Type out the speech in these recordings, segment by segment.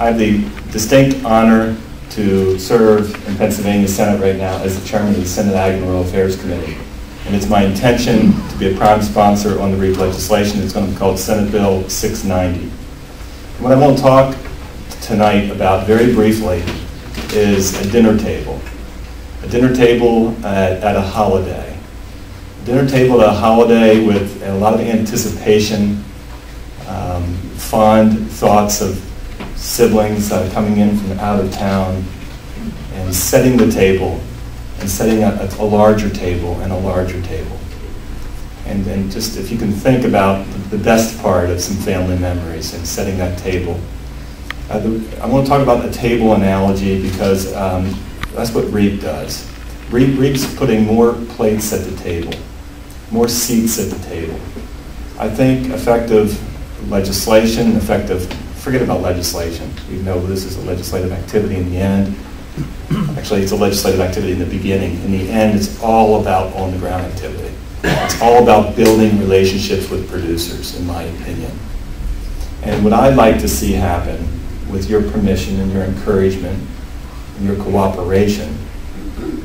I have the distinct honor to serve in Pennsylvania Senate right now as the chairman of the Senate Ag and Rural Affairs Committee. And it's my intention to be a prime sponsor on the REAP legislation. It's going to be called Senate Bill 690. What I want to talk tonight about very briefly is a dinner table. A dinner table at a holiday. A dinner table at a holiday with a lot of anticipation, fond thoughts of siblings coming in from out of town, and setting the table, and setting a larger table and a larger table. And just if you can think about the best part of some family memories and setting that table. I want to talk about the table analogy because that's what REAP does. REAP's putting more plates at the table, more seats at the table. I think effective legislation, forget about legislation. We know this is a legislative activity in the end. Actually, it's a legislative activity in the beginning. In the end, it's all about on-the-ground activity. It's all about building relationships with producers, in my opinion. And what I'd like to see happen, with your permission and your encouragement and your cooperation,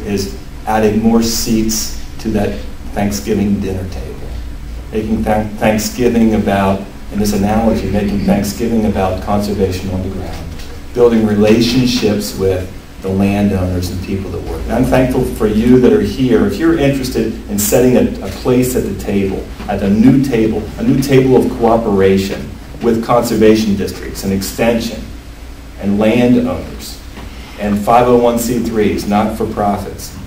is adding more seats to that Thanksgiving dinner table. Making Thanksgiving about, in this analogy, making Thanksgiving about conservation on the ground. Building relationships with the landowners and people that work. And I'm thankful for you that are here. If you're interested in setting a place at the table, at a new table of cooperation with conservation districts and extension and landowners and 501c3s, not-for-profits,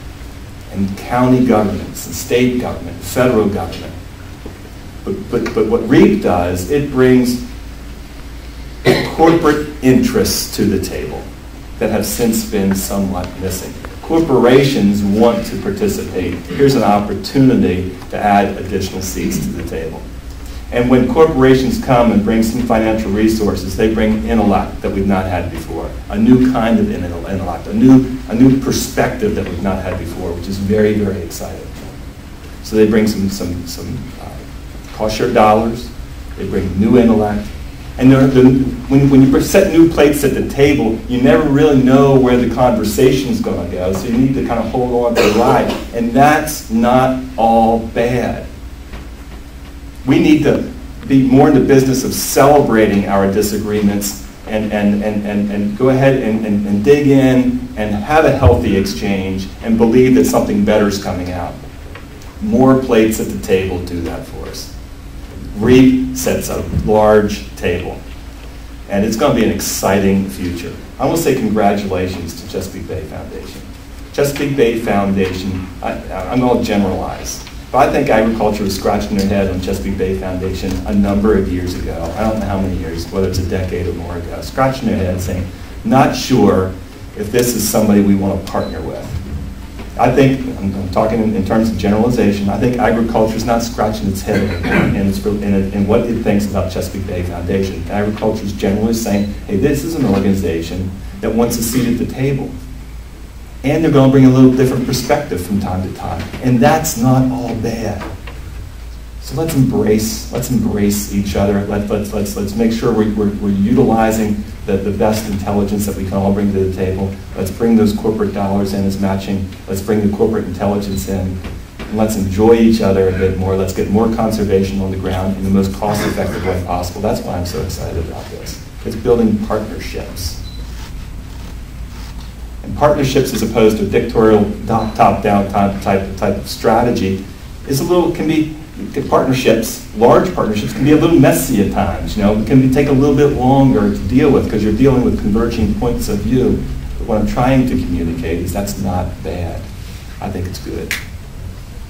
and county governments and state government, federal government. But what REAP does, it brings corporate interests to the table that have since been somewhat missing. Corporations want to participate. Here's an opportunity to add additional seats to the table. And when corporations come and bring some financial resources, they bring intellect that we've not had before, a new kind of intellect, a new perspective that we've not had before, which is very, very exciting. So they bring some cost-share dollars, they bring new intellect, and when you set new plates at the table, you never really know where the conversation's going to go, so you need to kind of hold on to the ride, and that's not all bad. We need to be more in the business of celebrating our disagreements and go ahead and dig in and have a healthy exchange and believe that something better is coming out. More plates at the table do that for us. REAP sets a large table, and it's going to be an exciting future. I want to say congratulations to Chesapeake Bay Foundation. Chesapeake Bay Foundation, I'm going to generalize, but I think agriculture was scratching their head on Chesapeake Bay Foundation a number of years ago. I don't know how many years, whether it's a decade or more ago, scratching their head saying, not sure if this is somebody we want to partner with. I think, I'm talking in terms of generalization, I think agriculture is not scratching its head in what it thinks about Chesapeake Bay Foundation. Agriculture is generally saying, hey, this is an organization that wants a seat at the table. And they're going to bring a little different perspective from time to time. And that's not all bad. So let's embrace each other. Let's make sure we're utilizing the best intelligence that we can all bring to the table. Let's bring those corporate dollars in as matching. Let's bring the corporate intelligence in. And let's enjoy each other a bit more. Let's get more conservation on the ground in the most cost-effective way possible. That's why I'm so excited about this. It's building partnerships. And partnerships, as opposed to a dictatorial top-down type of strategy, partnerships, large partnerships, can be a little messy at times. It can take a little bit longer to deal with because you're dealing with converging points of view. But what I'm trying to communicate is that's not bad. I think it's good.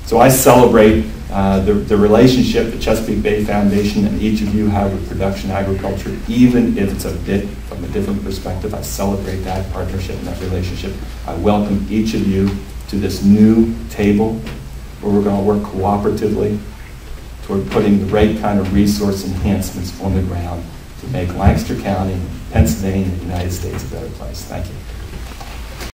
So I celebrate the relationship the Chesapeake Bay Foundation and each of you have with production agriculture, even if it's a bit from a different perspective. I celebrate that partnership and that relationship. I welcome each of you to this new table where we're going to work cooperatively toward putting the right kind of resource enhancements on the ground to make Lancaster County, Pennsylvania, and the United States a better place. Thank you.